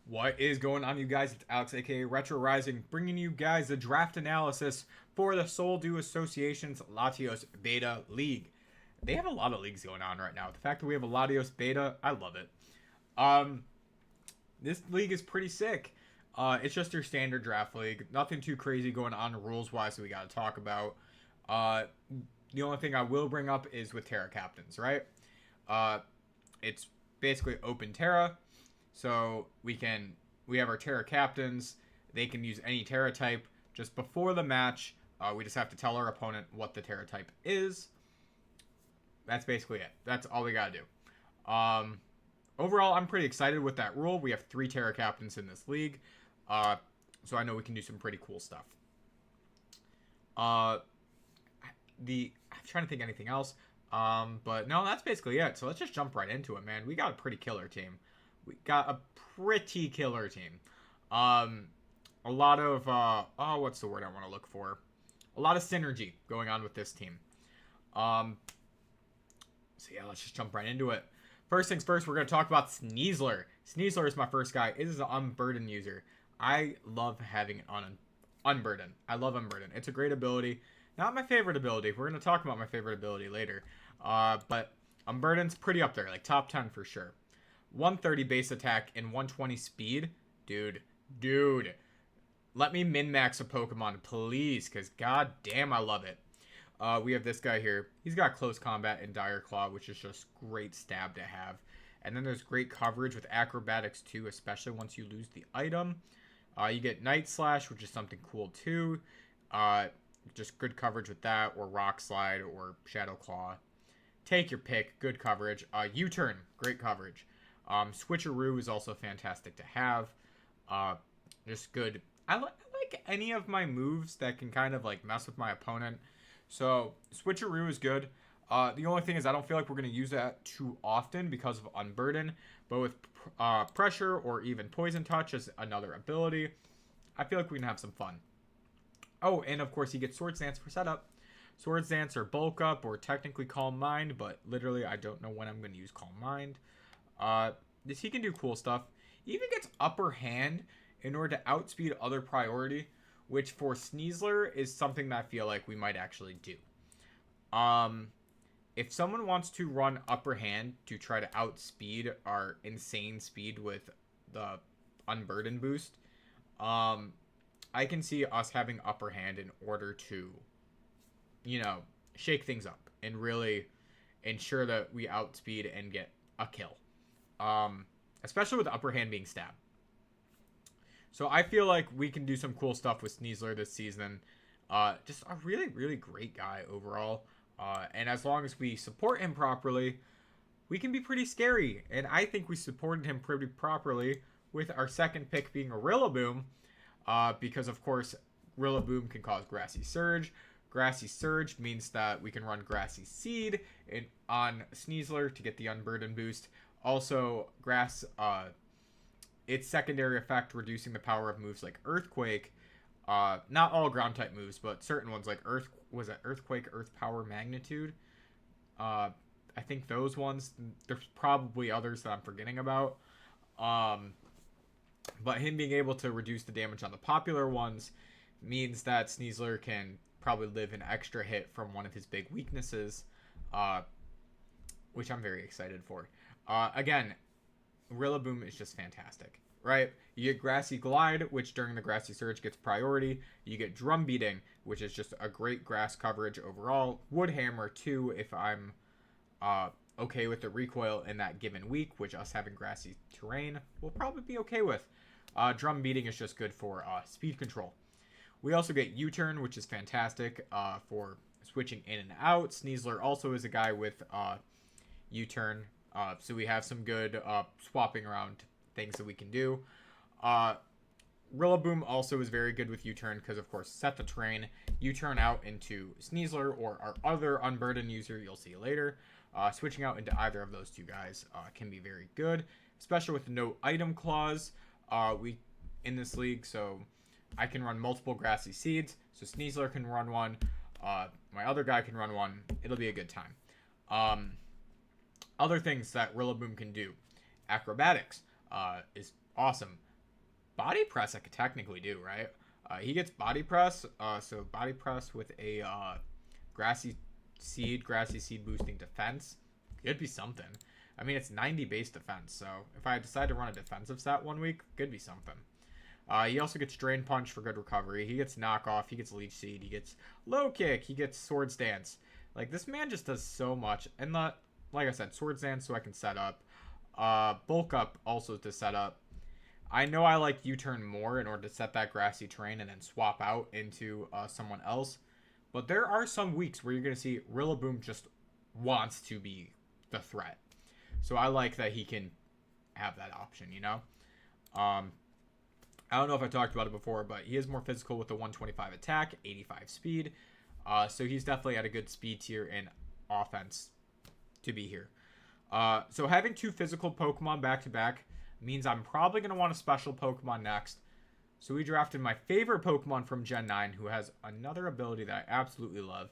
What is going on, you guys? It's Alex, aka Retro Rising, bringing you guys the draft analysis for the Seoul Do Association's Latios Beta League. They have a lot of leagues going on right now. The fact that we have a Latios Beta, I love it. Um, this league is pretty sick. It's just your standard draft league. Nothing too crazy going on rules wise that we got to talk about. Uh, the only thing I will bring up is with Terra captains, right? Uh, it's basically open Terra. So we have our Terra captains. They can use any Terra type. Just before the match, we just have to tell our opponent what the Terra type is. That's basically it. That's all we gotta do. Overall, I'm pretty excited with that rule. We have 3 Terra captains in this league, so I know we can do some pretty cool stuff. I'm trying to think of anything else. But no, that's basically it. So let's just jump right into it, man. We got a pretty killer team. We got a pretty killer team. A lot of what's the word I want to look for? A lot of synergy going on with this team. So yeah, let's just jump right into it. First things first, we're gonna talk about Sneasler. Sneasler is my first guy. It is an Unburden user. I love having an Unburden. I love Unburden. It's a great ability. Not my favorite ability. We're gonna talk about my favorite ability later. But Unburden's pretty up there, like top 10 for sure. 130 base attack and 120 speed. Dude. Let me min-max a Pokemon, please, because god damn, I love it. We have this guy here. He's got close combat and Dire Claw, which is just great stab to have. And then there's great coverage with Acrobatics too, especially once you lose the item. You get Night Slash, which is something cool too. Just good coverage with that, or Rock Slide, or Shadow Claw. Take your pick. Good coverage. U-Turn, great coverage. Switcheroo is also fantastic to have. Just good. I like any of my moves that can kind of like mess with my opponent. So Switcheroo is good. The only thing is I don't feel like we're going to use that too often because of Unburden. But with Pressure or even Poison Touch as another ability, I feel like we can have some fun. Oh, and of course he gets Swords Dance for setup. Swords Dance or Bulk Up or technically Calm Mind, but literally I don't know when I'm going to use Calm Mind. He can do cool stuff. He even gets Upper Hand in order to outspeed other priority, which for Sneasler is something that I feel like we might actually do. If someone wants to run Upper Hand to try to outspeed our insane speed with the Unburden boost, I can see us having Upper Hand in order to, shake things up and really ensure that we outspeed and get a kill. Especially with Upper Hand being stab. So I feel like we can do some cool stuff with Sneasler this season. Just a really, really great guy overall. And as long as we support him properly, we can be pretty scary. And I think we supported him pretty properly with our second pick being a Rillaboom. Because, of course, Rillaboom can cause Grassy Surge. Grassy Surge means that we can run Grassy Seed on Sneasler to get the Unburden boost. Also, Grass, its secondary effect, reducing the power of moves like Earthquake. Not all ground-type moves, but certain ones like Earthquake, Earth Power, Magnitude? I think those ones. There's probably others that I'm forgetting about. But him being able to reduce the damage on the popular ones means that Sneasler can probably live an extra hit from one of his big weaknesses, which I'm very excited for. Again, Rillaboom is just fantastic, right? You get Grassy Glide, which during the Grassy Surge gets priority. You get Drum Beating, which is just a great grass coverage overall. Wood Hammer, too, if I'm okay with the recoil in that given week, which us having grassy terrain will probably be okay with. Drum Beating is just good for speed control. We also get U-Turn, which is fantastic for switching in and out. Sneasler also is a guy with U-Turn. So we have some good swapping around things that we can do. Rillaboom also is very good with U-Turn because, of course, set the terrain. U-Turn out into Sneasler or our other Unburden user you'll see later. Switching out into either of those two guys can be very good, especially with no item clause in this league. So I can run multiple Grassy Seeds. So Sneasler can run one. My other guy can run one. It'll be a good time. Other things that Rillaboom can do. Acrobatics is awesome. Body press I could technically do, right? He gets body press, so body press with a grassy seed boosting defense. Could be something. I mean, it's 90 base defense, so if I decide to run a defensive set one week, could be something. He also gets Drain Punch for good recovery. He gets Knockoff. He gets Leech Seed. He gets Low Kick. He gets Swords Dance. Like, this man just does so much. And, like I said, Swords Dance so I can set up. Bulk Up also to set up. I know I like U-Turn more in order to set that grassy terrain and then swap out into someone else. But there are some weeks where you're going to see Rillaboom just wants to be the threat. So I like that he can have that option, you know? I don't know if I talked about it before, but he is more physical with the 125 attack, 85 speed. So he's definitely at a good speed tier in offense to be here. So having 2 physical Pokemon back-to-back means I'm probably going to want a special Pokemon next. So we drafted my favorite Pokemon from Gen 9, who has another ability that I absolutely love,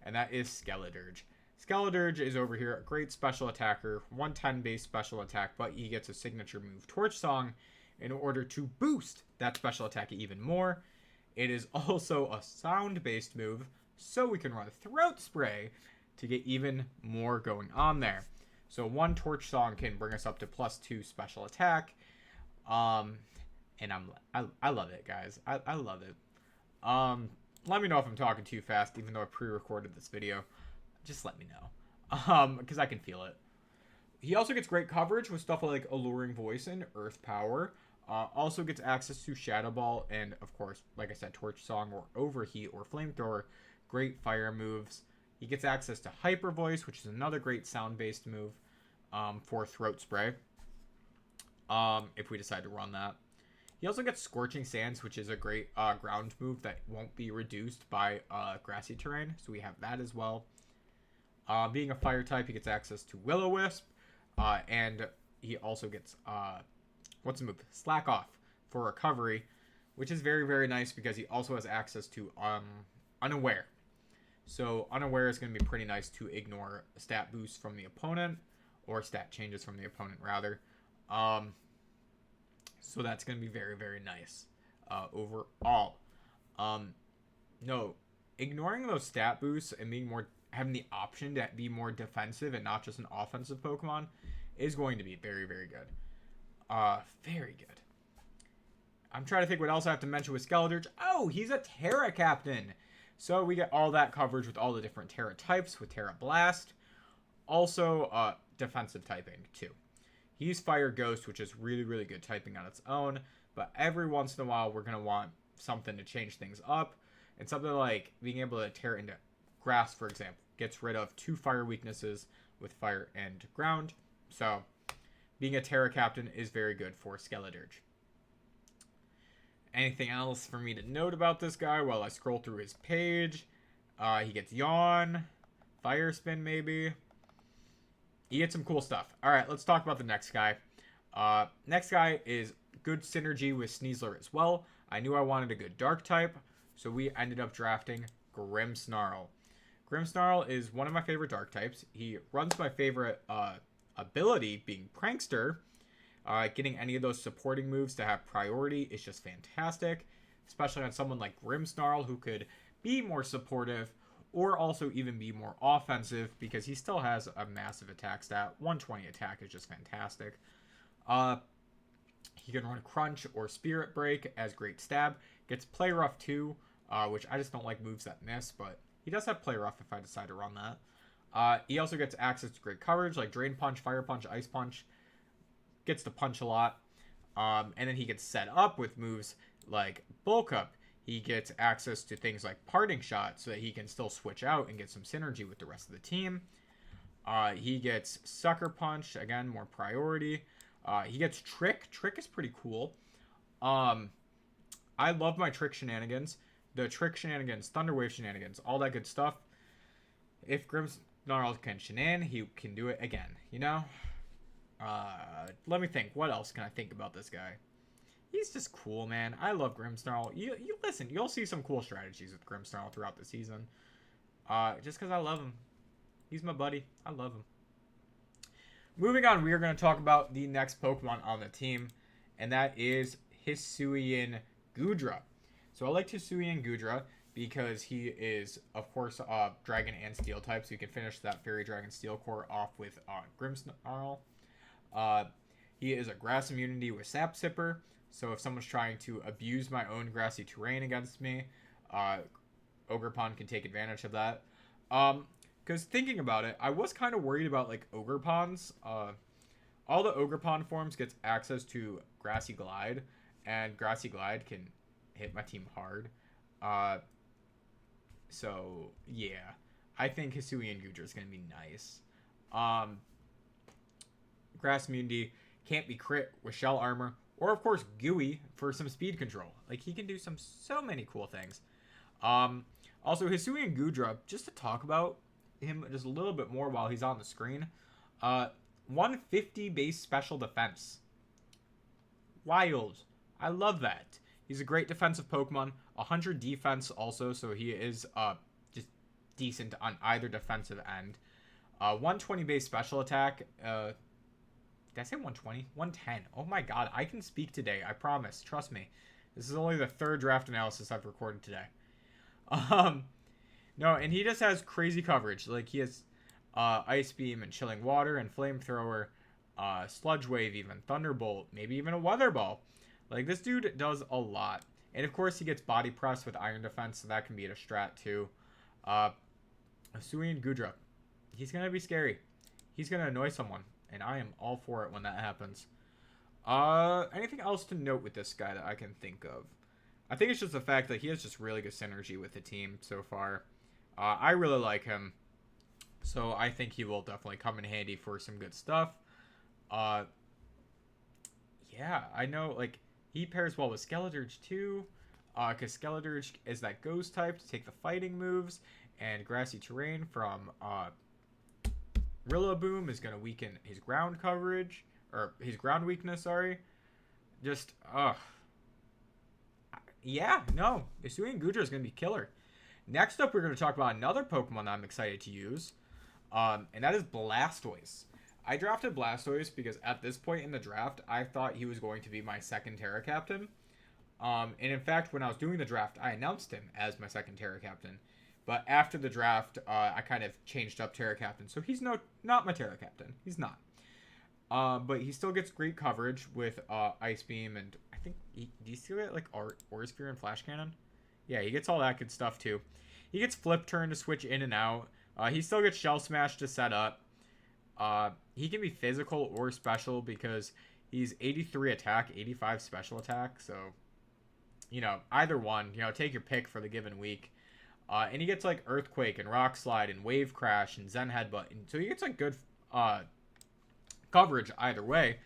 and that is Skeledirge. Skeledirge is over here, a great special attacker, 110 base special attack, but he gets a signature move, Torch Song, in order to boost that special attack even more. It is also a sound-based move, so we can run a Throat Spray to get even more going on there. So 1 Torch Song can bring us up to +2 special attack. And I love it, guys. I love it. Let me know if I'm talking too fast, even though I pre-recorded this video. Just let me know. Because I can feel it. He also gets great coverage with stuff like Alluring Voice and Earth Power. Also gets access to Shadow Ball and, of course, like I said, Torch Song or Overheat or Flamethrower. Great fire moves. He gets access to Hyper Voice, which is another great sound-based move for Throat Spray. If we decide to run that. He also gets Scorching Sands, which is a great ground move that won't be reduced by grassy terrain. So we have that as well. Being a fire type, he gets access to Will-O-Wisp. And he also gets, what's the move? Slack Off for recovery, which is very, very nice because he also has access to Unaware. So Unaware is going to be pretty nice to ignore stat boosts from the opponent, or stat changes from the opponent, rather. So that's going to be very, very nice overall. No, ignoring those stat boosts and having the option to be more defensive and not just an offensive Pokemon is going to be very, very good. Very good. I'm trying to think what else I have to mention with Skeledirge. Oh, he's a Terra Captain. So we get all that coverage with all the different Terra types with Terra Blast. Also, defensive typing, too. He's Fire Ghost, which is really, really good typing on its own. But every once in a while, we're going to want something to change things up. And something like being able to tear into Grass, for example, gets rid of 2 fire weaknesses with Fire and Ground. So, being a Terra Captain is very good for Skeledirge. Anything else for me to note about this guy while I scroll through his page? He gets Yawn, Fire Spin maybe. He gets some cool stuff. All right, let's talk about the next guy. Next guy is good synergy with Sneasler as well. I knew I wanted a good dark type, so we ended up drafting Grimmsnarl. Grimmsnarl is one of my favorite dark types. He runs my favorite ability, being Prankster. Getting any of those supporting moves to have priority is just fantastic, especially on someone like Grimmsnarl, who could be more supportive or also even be more offensive because he still has a massive attack stat. 120 attack is just fantastic. He can run Crunch or Spirit Break as great stab. Gets Play Rough too, which I just don't like moves that miss, but he does have Play Rough if I decide to run that. He also gets access to great coverage like Drain Punch, Fire Punch, Ice Punch. Gets to punch a lot. And then he gets set up with moves like Bulk Up. He gets access to things like Parting Shot so that he can still switch out and get some synergy with the rest of the team. He gets Sucker Punch, again, more priority. He gets Trick. Trick is pretty cool. I love my Trick shenanigans. The Trick shenanigans, Thunder Wave shenanigans, all that good stuff. If Grimmsnarl can shenan, he can do it again, you know? Let me think. What else can I think about this guy? He's just cool, man. I love Grimmsnarl. You listen, you'll see some cool strategies with Grimmsnarl throughout the season. Just because I love him. He's my buddy. I love him. Moving on, we are going to talk about the next Pokemon on the team, and that is Hisuian Gudra. So I like Hisuian Gudra because he is, of course, Dragon and Steel type, so you can finish that Fairy Dragon Steel core off with Grimmsnarl. Uh, he is a grass immunity with Sap Sipper, so if someone's trying to abuse my own grassy terrain against me, Ogerpon can take advantage of that. Because thinking about it, I was kind of worried about like Ogerpons. All the Ogerpon forms gets access to Grassy Glide, and Grassy Glide can hit my team hard. So yeah, I think Hisui and Gudra is gonna be nice. Grass immunity can't be crit with shell armor, or of course Gooey for some speed control. Like he can do so many cool things. Also Hisui and Gudra, just to talk about him just a little bit more while he's on the screen. 150 base special defense. Wild. I love that. He's a great defensive Pokemon. 100 defense also, so he is just decent on either defensive end. 120 base special attack. Did I say 120? 110. Oh my god, I can speak today. I promise. Trust me. This is only the third draft analysis I've recorded today. No, and he just has crazy coverage. Like, he has Ice Beam and Chilling Water and Flamethrower, Sludge Wave even, Thunderbolt, maybe even a Weather Ball. Like, this dude does a lot. And, of course, he gets Body Press with Iron Defense, so that can be a strat, too. Hisui and Gudra. He's going to be scary. He's going to annoy someone, and I am all for it when that happens. Anything else to note with this guy that I can think of? I think it's just the fact that he has just really good synergy with the team so far. I really like him. So I think he will definitely come in handy for some good stuff. Yeah, I know, like, he pairs well with Skeledirge too. Because Skeledirge is that ghost type to take the fighting moves. And Grassy Terrain from Rillaboom is going to weaken his ground coverage. Or his ground weakness, sorry. Just, yeah, no. Hisui and Gudra is going to be killer. Next up, we're going to talk about another Pokemon that I'm excited to use. And that is Blastoise. I drafted Blastoise because at this point in the draft, I thought he was going to be my second Terra Captain. And in fact, when I was doing the draft, I announced him as my second Terra Captain. But after the draft, I kind of changed up Terra Captain. So he's not my Terra Captain. He's not. But he still gets great coverage with Ice Beam, and I think do you still get like Aura Sphere and Flash Cannon? Yeah, he gets all that good stuff too. He gets Flip Turn to switch in and out. He still gets Shell Smash to set up. He can be physical or special because he's 83 attack, 85 special attack. So, you know, either one. You know, take your pick for the given week. And he gets like Earthquake and Rock Slide and Wave Crash and Zen Headbutt. And so he gets like good coverage either way.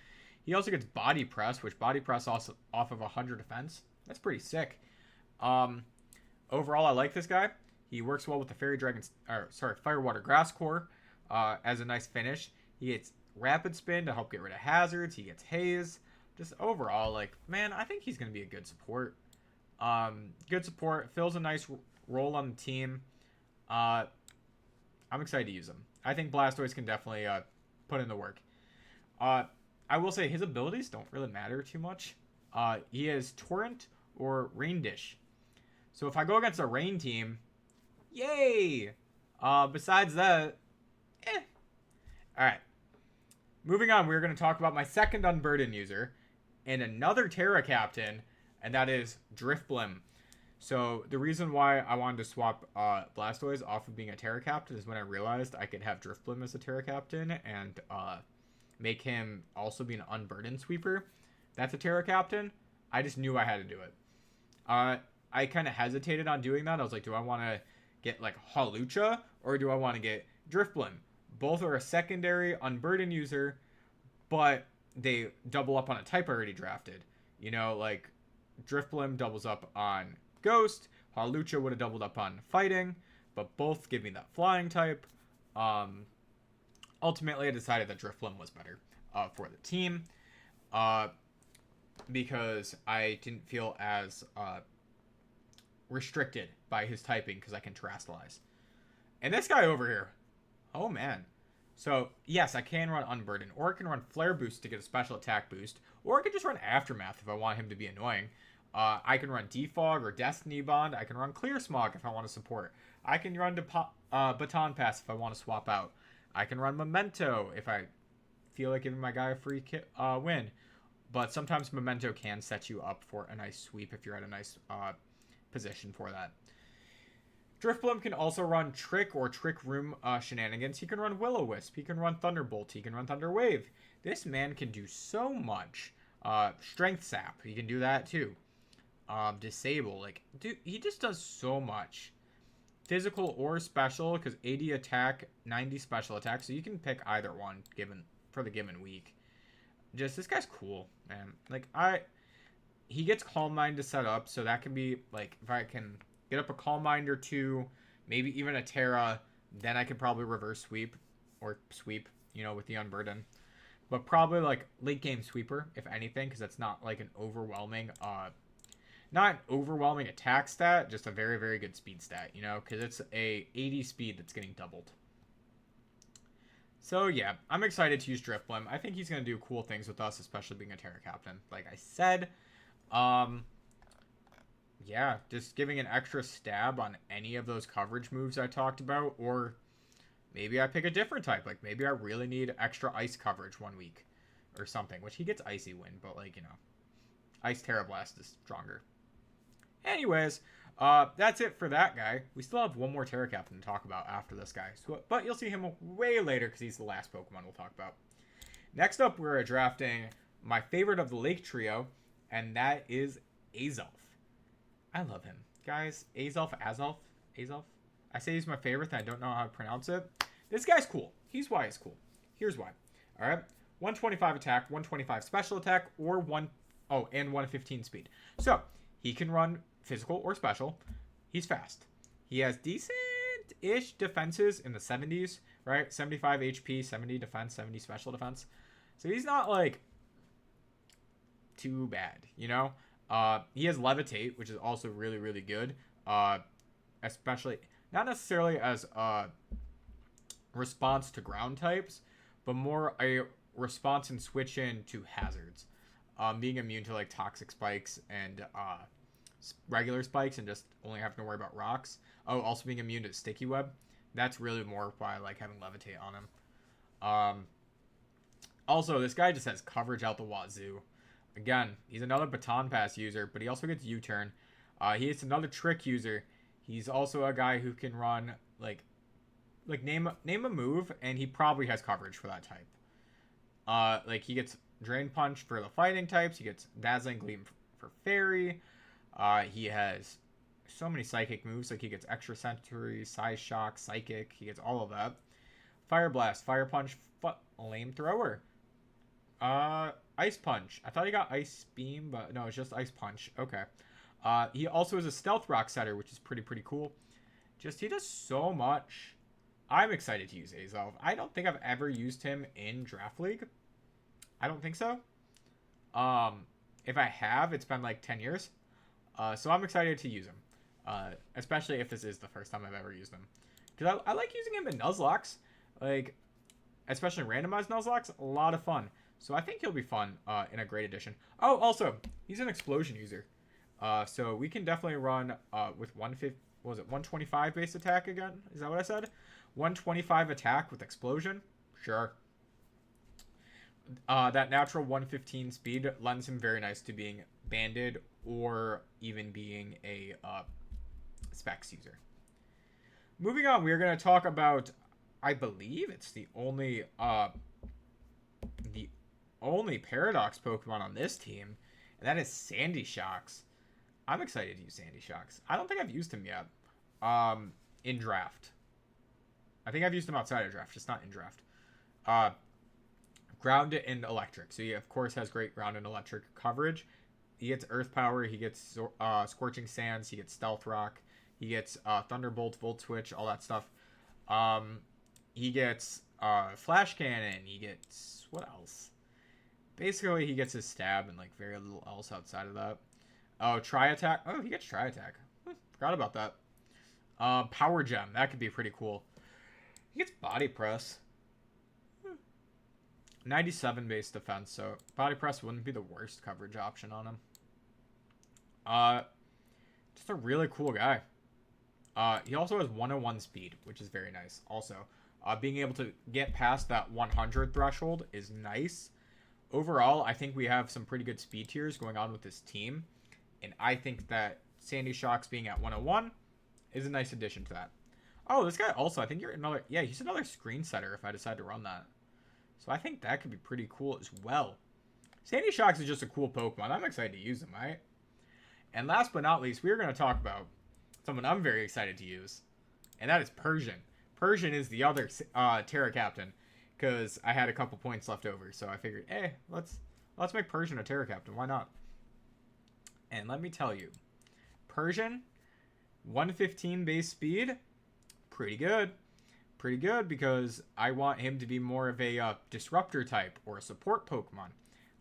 He also gets Body Press, which Body Press also off of 100 defense. That's pretty sick. Overall, I like this guy. He works well with the Firewater Grass Core as a nice finish. He gets Rapid Spin to help get rid of hazards. He gets Haze. Just overall, like, man, I think he's going to be a good support. Good support. Fills a nice role on the team. I'm excited to use him. I think Blastoise can definitely put in the work. I will say his abilities don't really matter too much. He is Torrent or Rain Dish. So if I go against a Rain team, yay! Besides that, Alright. Moving on, we're going to talk about my second Unburden user and another Terra Captain, and that is Drifblim. So the reason why I wanted to swap Blastoise off of being a Terra Captain is when I realized I could have Drifblim as a Terra Captain and make him also be an Unburden sweeper. That's a Terra Captain. I just knew I had to do it. I kind of hesitated on doing that. I was like, do I want to get like Hawlucha or do I want to get Drifblim? Both are a secondary Unburden user, but they double up on a type I already drafted. You know, like Drifblim doubles up on Ghost. Hawlucha would have doubled up on Fighting, but both give me that Flying type. Ultimately, I decided that Drifblim was better for the team because I didn't feel as restricted by his typing because I can Terastallize. And this guy over here, oh man. So, yes, I can run Unburden, or I can run Flare Boost to get a special attack boost, Or I could just run Aftermath if I want him to be annoying. I can run Defog or Destiny Bond. I can run Clear Smog if I want to support. I can run Baton Pass if I want to swap out. I can run Memento if I feel like giving my guy a free win. But sometimes Memento can set you up for a nice sweep if you're at a nice position for that. Driftbloom can also run Trick or Trick Room shenanigans. He can run Will-O-Wisp. He can run Thunderbolt. He can run Thunder Wave. This man can do so much. Strength Sap. He can do that too. Disable. Like, dude, he just does so much. Physical or special, because 80 attack, 90 special attack. So you can pick either one for the given week. Just, this guy's cool, man. Like, he gets Calm Mind to set up, so that can be, like, if I can get up a Calm Mind or two, maybe even a Terra, then I could probably reverse sweep, or sweep, with the Unburden. But probably, like, late game sweeper, if anything, because that's not, like, an overwhelming, not an overwhelming attack stat, just a very, very good speed stat, because it's a 80 speed that's getting doubled. So, yeah, I'm excited to use Driftblim. I think he's going to do cool things with us, especially being a Terra Captain, like I said. Yeah, just giving an extra stab on any of those coverage moves I talked about, or maybe I pick a different type. Like, maybe I really need extra ice coverage one week or something, which he gets Icy Wind, but, like, Ice Terra Blast is stronger. Anyways, that's it for that guy. We still have one more Terra Captain to talk about after this guy, but you'll see him way later because he's the last Pokemon we'll talk about. Next up, we're drafting my favorite of the Lake Trio, and that is Azelf. I love him. Guys, Azelf. I say he's my favorite, and I don't know how to pronounce it. This guy's cool. He's why he's cool. Here's why. All right. 125 attack, 125 special attack, or 115 speed. So, he can run physical or special. He's fast. He has decent-ish defenses in the 70s, right? 75 HP, 70 defense, 70 special defense. So he's not, like, too bad, He has Levitate, which is also really, really good. Especially, not necessarily as a response to ground types, but more a response and switch in to hazards. Being immune to, like, toxic spikes and regular spikes and just only having to worry about rocks. Oh, also being immune to Sticky Web. That's really more why I like having Levitate on him. Also, this guy just has coverage out the wazoo. Again, he's another Baton Pass user, but he also gets U-Turn. He is another Trick user. He's also a guy who can run, like name a move, and he probably has coverage for that type. Like, he gets Drain Punch for the fighting types. He gets Dazzling Gleam for Fairy. He has so many Psychic moves. Like, he gets Extra Sensory, Size Shock, Psychic. He gets all of that. Fire Blast, Fire Punch, Flamethrower. Ice Punch. I thought he got Ice Beam, but no, it's just Ice Punch. Okay. He also is a Stealth Rock setter, which is pretty cool. Just, he does so much. I'm excited to use Azelf. I don't think I've ever used him in Draft League. I don't think so. If I have, it's been like 10 years. So I'm excited to use him. Especially if this is the first time I've ever used him. Because I like using him in Nuzlocke. Like, especially randomized Nuzlocke. A lot of fun. So I think he'll be fun in a great addition. Oh, also, he's an Explosion user. So we can definitely run with 125 base attack again? Is that what I said? 125 attack with Explosion? Sure. That natural 115 speed lends him very nice to being banded or even being a Specs user. Moving on, we're going to talk about, I believe it's the only Paradox Pokemon on this team, and that is Sandy Shocks. I'm excited to use Sandy Shocks. I don't think I've used him yet in draft. I think I've used him outside of draft, just not in draft. Ground and Electric. So he, of course, has great Ground and Electric coverage. He gets Earth Power. He gets Scorching Sands. He gets Stealth Rock. He gets Thunderbolt, Volt Switch, all that stuff. He gets Flash Cannon. He gets... what else? Basically, he gets his stab and, like, very little else outside of that. Oh, Tri-Attack. Oh, he gets Tri-Attack. Forgot about that. Power Gem. That could be pretty cool. He gets Body Press. 97 base defense, so body press wouldn't be the worst coverage option on him. Just a really cool guy. He also has 101 speed, which is very nice. Also, being able to get past that 100 threshold is nice. Overall, I think we have some pretty good speed tiers going on with this team, and I think that Sandy Shocks being at 101 is a nice addition to that. Oh, this guy also, I think you're another, yeah, he's another screen setter if I decide to run that. So I think that could be pretty cool as well. Sandy Shocks is just a cool Pokemon. I'm excited to use him, right? And last but not least, we're going to talk about someone I'm very excited to use, and that is Persian. Persian is the other Terra Captain, because I had a couple points left over, so I figured, hey, let's make Persian a Terra Captain. Why not? And let me tell you, Persian, 115 base speed, pretty good. Pretty good, because I want him to be more of a disruptor type or a support Pokemon.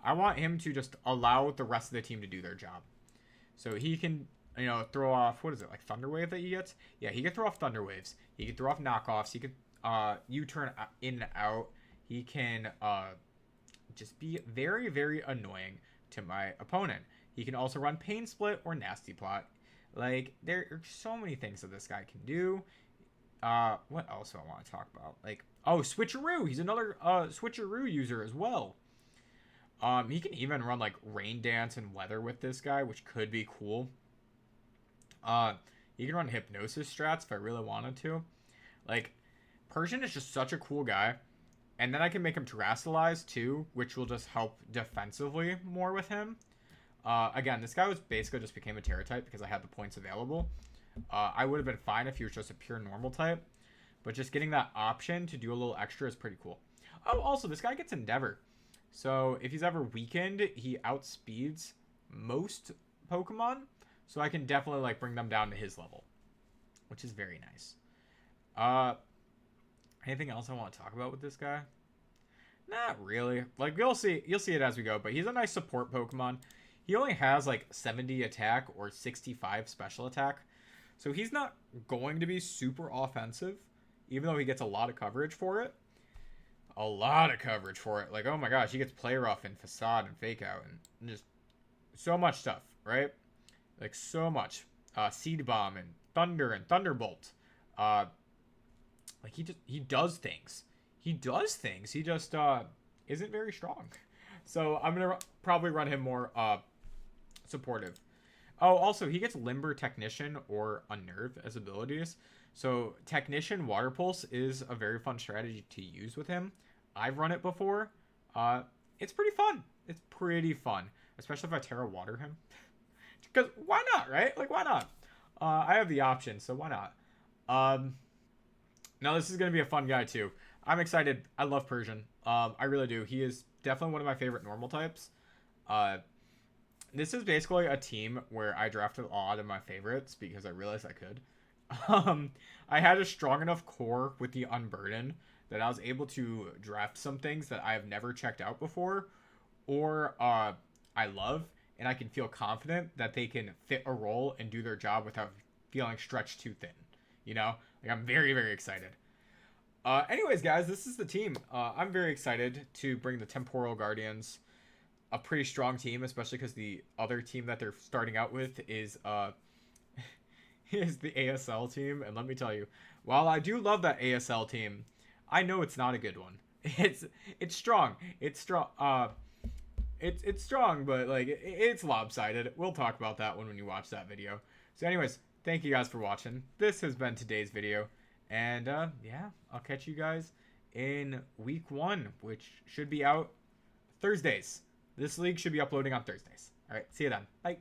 I want him to just allow the rest of the team to do their job. So he can, throw off, what is it, like Thunder Wave that he gets? Yeah, he can throw off Thunder Waves. He can throw off knockoffs. He could U-turn in and out. He can just be very, very annoying to my opponent. He can also run Pain Split or Nasty Plot. Like, there are so many things that this guy can do. What else do I want to talk about? Like, oh, Switcheroo. He's another Switcheroo user as well. He can even run like Rain Dance and Weather with this guy, which could be cool. He can run Hypnosis strats if I really wanted to. Like, Persian is just such a cool guy. And then I can make him Terrasilize too, which will just help defensively more with him. Again, this guy was basically just became a Terra type because I had the points available. I would have been fine if he was just a pure normal type. But just getting that option to do a little extra is pretty cool. Oh, also, this guy gets Endeavor. So if he's ever weakened, he outspeeds most Pokemon. So I can definitely like bring them down to his level, which is very nice. Anything else I want to talk about with this guy? Not really. Like, you'll see it as we go, but he's a nice support Pokemon. He only has like 70 attack or 65 special attack. So he's not going to be super offensive, even though he gets a lot of coverage for it. A lot of coverage for it. Like, oh my gosh, he gets Play Rough and Facade and Fake Out and just so much stuff, right? Like, so much. Seed Bomb and Thunder and Thunderbolt. Like, he does things. He does things. He just isn't very strong. So I'm going to probably run him more supportive. Oh, also, he gets Limber, Technician, or Unnerve as abilities. So Technician Water Pulse is a very fun strategy to use with him. I've run it before. It's pretty fun. It's pretty fun. Especially if I Terra Water him. Because why not, right? Like, why not? I have the option, so why not? Now, this is going to be a fun guy, too. I'm excited. I love Persian. I really do. He is definitely one of my favorite normal types. This is basically a team where I drafted a lot of my favorites because I realized I could. I had a strong enough core with the Unburden that I was able to draft some things that I have never checked out before or I love, and I can feel confident that they can fit a role and do their job without feeling stretched too thin. Like, I'm very, very excited. Anyways, guys, this is the team. I'm very excited to bring the Temporal Guardians, a pretty strong team, especially because the other team that they're starting out with is the ASL team. And let me tell you, while I do love that ASL team, I know it's not a good one. It's strong. It's strong. It's strong, but like it's lopsided. We'll talk about that when you watch that video. So anyways, thank you guys for watching. This has been today's video. And yeah, I'll catch you guys in week 1, which should be out Thursdays. This league should be uploading on Thursdays. All right, see you then. Bye.